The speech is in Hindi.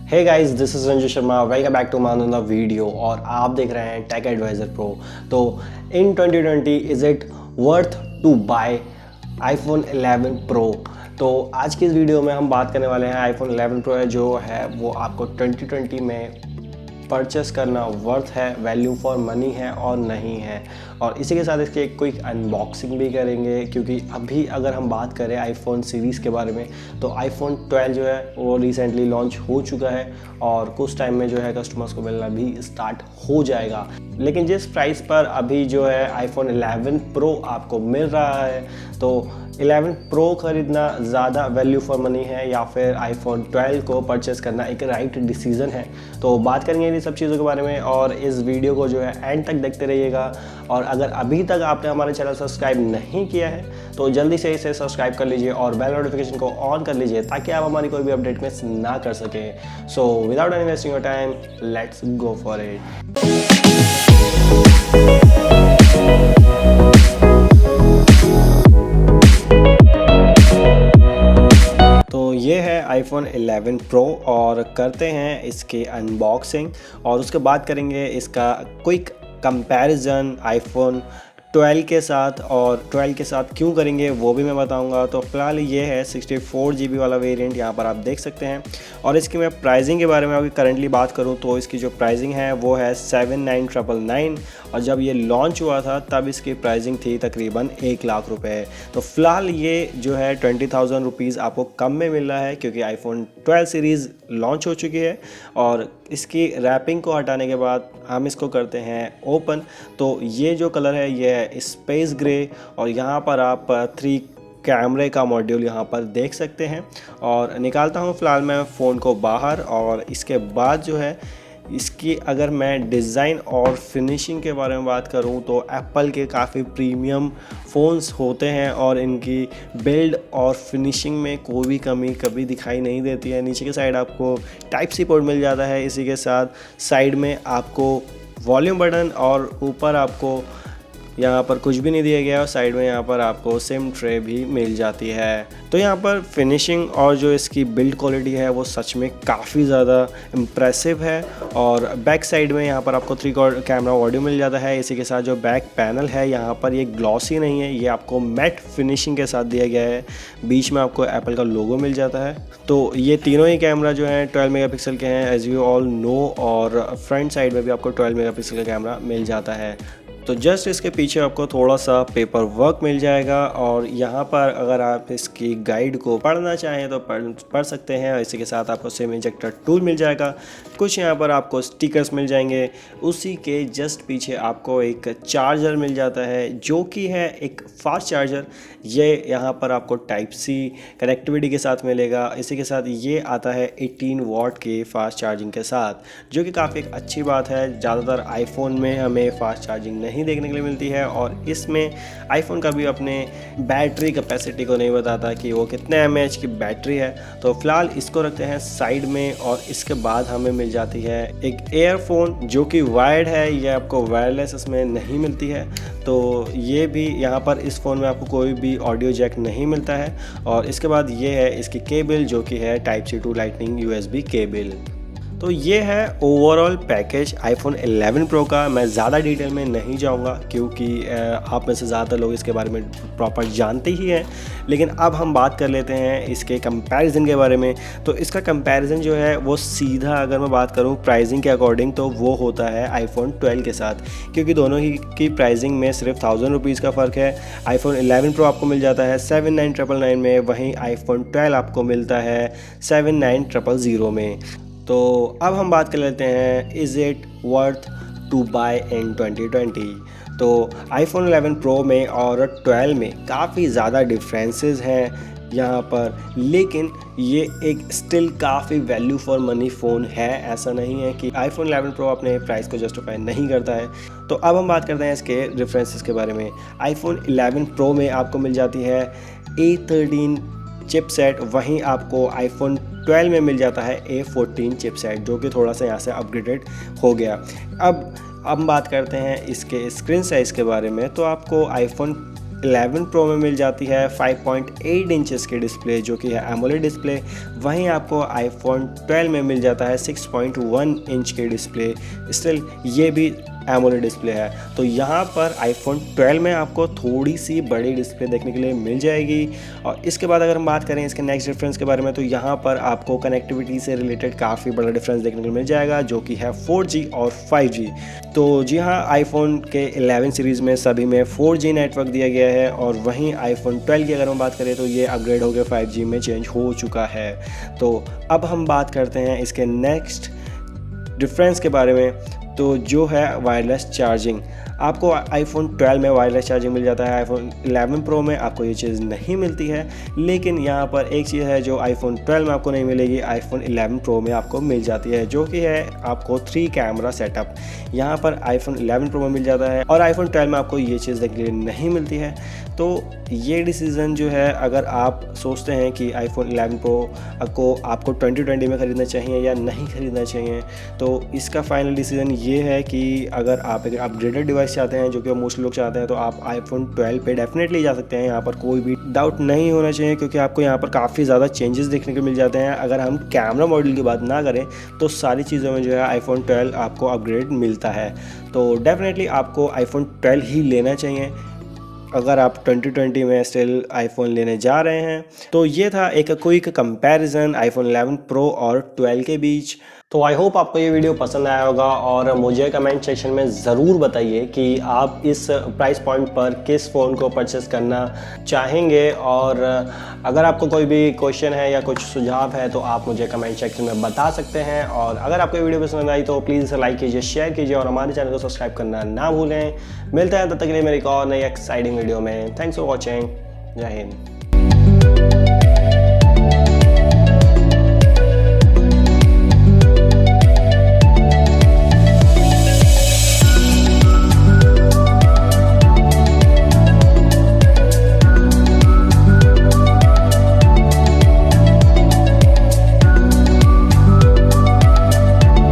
Hey guys, this is Ranju Sharma. Welcome back to my another video और आप देख रहे हैं टेक एडवाइजर प्रो। तो in 2020 is it worth to buy iPhone 11 Pro। तो आज की इस वीडियो में हम बात करने वाले हैं iPhone 11 Pro है जो है वो आपको 2020 में परचेस करना वर्थ है, वैल्यू फॉर मनी है और नहीं है। और इसी के साथ इसके एक क्विक अनबॉक्सिंग भी करेंगे, क्योंकि अभी अगर हम बात करें आईफोन सीरीज़ के बारे में तो iPhone 12 जो है वो रिसेंटली लॉन्च हो चुका है और कुछ टाइम में जो है कस्टमर्स को मिलना भी स्टार्ट हो जाएगा। लेकिन जिस प्राइस पर अभी जो है iPhone 11 Pro आपको मिल रहा है, तो 11 Pro खरीदना ज़्यादा वैल्यू फॉर मनी है या फिर iPhone 12 को परचेस करना एक राइट डिसीज़न है। तो बात करेंगे इन सब चीज़ों के बारे में और इस वीडियो को जो है एंड तक देखते रहिएगा। और अगर अभी तक आपने हमारे चैनल सब्सक्राइब नहीं किया है तो जल्दी से इसे सब्सक्राइब कर लीजिए और बेल नोटिफिकेशन को ऑन कर लीजिए ताकि आप हमारी कोई भी अपडेट मिस ना कर सकें। So without any wasting your time, let's go for it. तो ये है iPhone 11 Pro और करते हैं इसके अनबॉक्सिंग और उसके बाद करेंगे इसका क्विक कंपैरिजन iPhone 12 के साथ। और 12 के साथ क्यों करेंगे वो भी मैं बताऊंगा। तो फिलहाल ये है 64 GB वाला वेरिएंट, यहाँ पर आप देख सकते हैं। और इसकी मैं प्राइसिंग के बारे में अभी करंटली बात करूँ तो इसकी जो प्राइसिंग है वो है 79,999 और जब ये लॉन्च हुआ था तब इसकी प्राइसिंग थी तकरीबन 1 लाख रुपए। तो फिलहाल ये जो है 20,000 रुपीज़ आपको कम में मिल रहा है क्योंकि iPhone 12 सीरीज़ लॉन्च हो चुकी है। और इसकी रैपिंग को हटाने के बाद हम इसको करते हैं ओपन। तो ये जो कलर है ये है स्पेस ग्रे और यहाँ पर आप 3 कैमरे का मॉड्यूल यहाँ पर देख सकते हैं। और निकालता हूँ फ़िलहाल मैं फ़ोन को बाहर। और इसके बाद जो है इसकी अगर मैं डिज़ाइन और फिनिशिंग के बारे में बात करूं तो एप्पल के काफ़ी प्रीमियम फ़ोन्स होते हैं और इनकी बिल्ड और फिनिशिंग में कोई भी कमी कभी दिखाई नहीं देती है। नीचे के साइड आपको टाइप सी पोर्ट मिल जाता है, इसी के साथ साइड में आपको वॉल्यूम बटन और ऊपर आपको यहाँ पर कुछ भी नहीं दिया गया और साइड में यहाँ पर आपको सिम ट्रे भी मिल जाती है। तो यहाँ पर फिनिशिंग और जो इसकी बिल्ड क्वालिटी है वो सच में काफ़ी ज़्यादा इम्प्रेसिव है। और बैक साइड में यहाँ पर आपको 3 कैमरा ऑडियो मिल जाता है। इसी के साथ जो बैक पैनल है यहाँ पर ये ग्लॉसी नहीं है, ये आपको मैट फिनिशिंग के साथ दिया गया है। बीच में आपको एप्पल का लोगो मिल जाता है। तो ये तीनों ही कैमरा जो हैं 12 मेगापिक्सल के हैं एज यू ऑल नो। और फ्रंट साइड में भी आपको 12 मेगापिक्सल का कैमरा मिल जाता है। तो जस्ट इसके पीछे आपको थोड़ा सा पेपर वर्क मिल जाएगा और यहाँ पर अगर आप इसकी गाइड को पढ़ना चाहें तो पढ़ सकते हैं। इसी के साथ आपको सिम इंजेक्टर टूल मिल जाएगा, कुछ यहाँ पर आपको स्टिकर्स मिल जाएंगे। उसी के जस्ट पीछे आपको एक चार्जर मिल जाता है जो कि है एक फास्ट चार्जर। ये यहाँ पर आपको टाइप सी कनेक्टिविटी के साथ मिलेगा। इसी के साथ ये आता है 18 वाट के फास्ट चार्जिंग के साथ, जो कि काफ़ी एक अच्छी बात है। ज़्यादातर आईफोन में हमें फास्ट चार्जिंग नहीं देखने के लिए मिलती है और इसमें आईफोन का भी अपने बैटरी कैपेसिटी को नहीं बताता कि वो कितने mAh की बैटरी है। तो फिलहाल इसको रखते हैं साइड में और इसके बाद हमें मिल जाती है एक एयरफोन जो कि वायर्ड है, ये आपको वायरलेस इसमें नहीं मिलती है। तो ये भी यहाँ पर इस फ़ोन में आपको कोई भी ऑडियो जैक नहीं मिलता है। और इसके बाद ये है इसकी केबल जो कि है type C to lightning USB cable. तो ये है ओवरऑल पैकेज iPhone 11 Pro का। मैं ज़्यादा डिटेल में नहीं जाऊंगा क्योंकि आप में से ज़्यादातर लोग इसके बारे में प्रॉपर जानते ही हैं। लेकिन अब हम बात कर लेते हैं इसके कंपैरिजन के बारे में। तो इसका कंपैरिजन जो है वो सीधा अगर मैं बात करूं प्राइसिंग के अकॉर्डिंग तो वो होता है iPhone 12 के साथ, क्योंकि दोनों ही की प्राइसिंग में सिर्फ 1000 रुपीज़ का फ़र्क है। iPhone 11 Pro आपको मिल जाता है 79,999 में, वहीं iPhone 12 आपको मिलता है 79,000 में। तो अब हम बात कर लेते हैं is it worth to buy in 2020। तो iPhone 11 Pro में और 12 में काफ़ी ज़्यादा डिफरेंसेस हैं यहाँ पर, लेकिन ये एक स्टिल काफ़ी वैल्यू फॉर मनी फ़ोन है। ऐसा नहीं है कि iPhone 11 Pro अपने प्राइस को जस्टिफाई नहीं करता है। तो अब हम बात करते हैं इसके डिफरेंसेस के बारे में। iPhone 11 Pro में आपको मिल जाती है A13 चिपसेट, वहीं आपको iPhone 12 में मिल जाता है A14 चिपसेट, जो कि थोड़ा सा यहाँ से अपग्रेडेड हो गया। अब बात करते हैं इसके स्क्रीन साइज़ के बारे में। तो आपको iPhone 11 प्रो में मिल जाती है 5.8 इंचेस की डिस्प्ले जो कि है एमोलेड डिस्प्ले। वहीं आपको iPhone 12 में मिल जाता है 6.1 इंच की डिस्प्ले, स्टिल ये भी एमोलेड डिस्प्ले है। तो यहाँ पर iPhone 12 में आपको थोड़ी सी बड़ी डिस्प्ले देखने के लिए मिल जाएगी। और इसके बाद अगर हम बात करें इसके नेक्स्ट डिफरेंस के बारे में, तो यहाँ पर आपको कनेक्टिविटी से रिलेटेड काफ़ी बड़ा डिफरेंस देखने को मिल जाएगा जो कि है 4G और 5G। तो जी हाँ, iPhone के 11 सीरीज़ में सभी में 4G नेटवर्क दिया गया है, और वहीं iPhone 12 की अगर हम बात करें तो ये अपग्रेड हो गया 5G में चेंज हो चुका है। तो अब हम बात करते हैं इसके नेक्स्ट डिफरेंस के बारे में, तो जो है वायरलेस चार्जिंग। आपको iPhone 12 में वायरलेस चार्जिंग मिल जाता है, iPhone 11 Pro में आपको ये चीज़ नहीं मिलती है। लेकिन यहाँ पर एक चीज़ है जो iPhone 12 में आपको नहीं मिलेगी, iPhone 11 Pro में आपको मिल जाती है, जो कि है आपको 3 कैमरा सेटअप। यहाँ पर iPhone 11 Pro में मिल जाता है और iPhone 12 में आपको ये चीज़ देखने के लिए नहीं मिलती है। तो ये डिसीज़न जो है, अगर आप सोचते हैं कि iPhone 11 Pro को आपको 2020 में ख़रीदना चाहिए या नहीं ख़रीदना चाहिए, तो इसका फाइनल डिसीज़न ये है कि अगर आप एक अपग्रेडेड डिवाइस चाहते हैं, जो कि मोस्टली लोग चाहते हैं, तो आप iPhone 12 पे डेफिनेटली जा सकते हैं। यहाँ पर कोई भी डाउट नहीं होना चाहिए, क्योंकि आपको यहाँ पर काफ़ी ज़्यादा चेंजेस देखने को मिल जाते हैं। अगर हम कैमरा मॉडल की बात ना करें तो सारी चीज़ों में जो है iPhone 12 आपको अपग्रेड मिलता है। तो डेफिनेटली आपको iPhone 12 ही लेना चाहिए अगर आप 2020 में स्टिल iPhone लेने जा रहे हैं। तो ये था एक क्विक कंपैरिजन iPhone 11 Pro और 12 के बीच। तो आई होप आपको ये वीडियो पसंद आया होगा, और मुझे कमेंट सेक्शन में ज़रूर बताइए कि आप इस प्राइस पॉइंट पर किस फ़ोन को परचेस करना चाहेंगे। और अगर आपको कोई भी क्वेश्चन है या कुछ सुझाव है तो आप मुझे कमेंट सेक्शन में बता सकते हैं। और अगर आपको ये वीडियो पसंद आई तो प्लीज़ लाइक कीजिए, शेयर कीजिए और हमारे चैनल को सब्सक्राइब करना ना भूलें। मिलते हैं तब तक के लिए मेरी एक और नई एक्साइटिंग वीडियो में। Thanks for watching. जय हिंद।